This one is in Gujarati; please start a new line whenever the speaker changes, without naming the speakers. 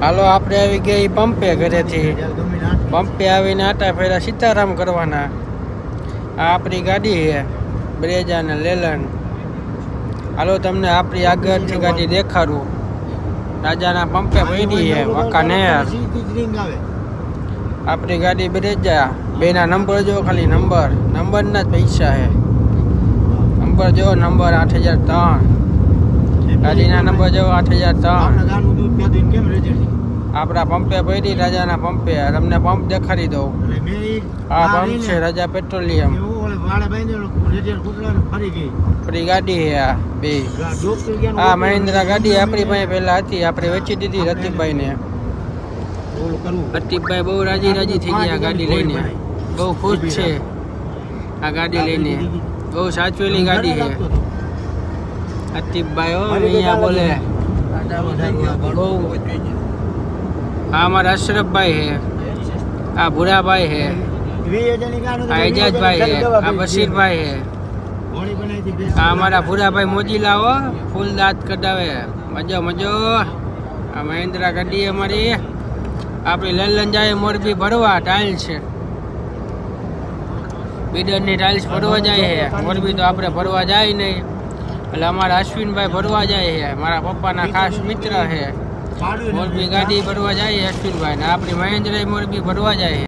હાલો આપણે આવી ગયા પંપે ઘરેથી. પંપે આવીને આટા ફેરા સીતારામ કરવાના. આ આપણી ગાડી છે બ્રેજા ને લેલન. હાલો તમને આપણી આગળથી ગાડી દેખાડું. રાજાના પંપે પડી છે વાંકાનેર. આપણી ગાડી બ્રેજા. બેના નંબર જો ખાલી નંબરના જ પૈસા છે. નંબર જો નંબર 8003. ગાડીના નંબર જો 8003. આપણા પંપે પડી રાજાના પંપે. તમને પંપ દેખાડી દઉં. આ પંપ છે રાજા પેટ્રોલિયમ. આપણી ગાડી છે આ બે. આ મહિન્દ્રા ગાડી આપણી પાસે પહેલા હતી, આપણે વેચી દીધી રતિભાઈને. રતિભાઈ બહુ રાજી થઈ ગયા ગાડી લઈને. બહુ ખુશ છે આ ગાડી લઈને. બહુ સાચવેલી ગાડી છે. અતિભાઈ હો અહીંયા બોલે બહુ. આ અમારા અશરફભાઈ છે. આ ભૂરાભાઈ છે. આ એજાજભાઈ છે. આ બશીરભાઈ છે. આ અમારા ભૂરાભાઈ મોજીલા હો ફૂલ દાંત કઢાવે. મજો. આ મહિન્દ્રા ગાડી અમારી. આપણી લલન જાય મોરબી ભરવા ટાઇલ છે. બીડરની ટાઇલ્સ ભરવા જાય છે. મોરબી તો આપણે ભરવા જાય નહીં. એટલે અમારા અશ્વિનભાઈ ભરવા જાય છે. મારા પપ્પાના ખાસ મિત્ર છે. મોરબી ગાડી ભરવા જાય અશ્વિનભાઈ ને. આપણી મહેન્દ્ર મોરબી ભરવા જાય.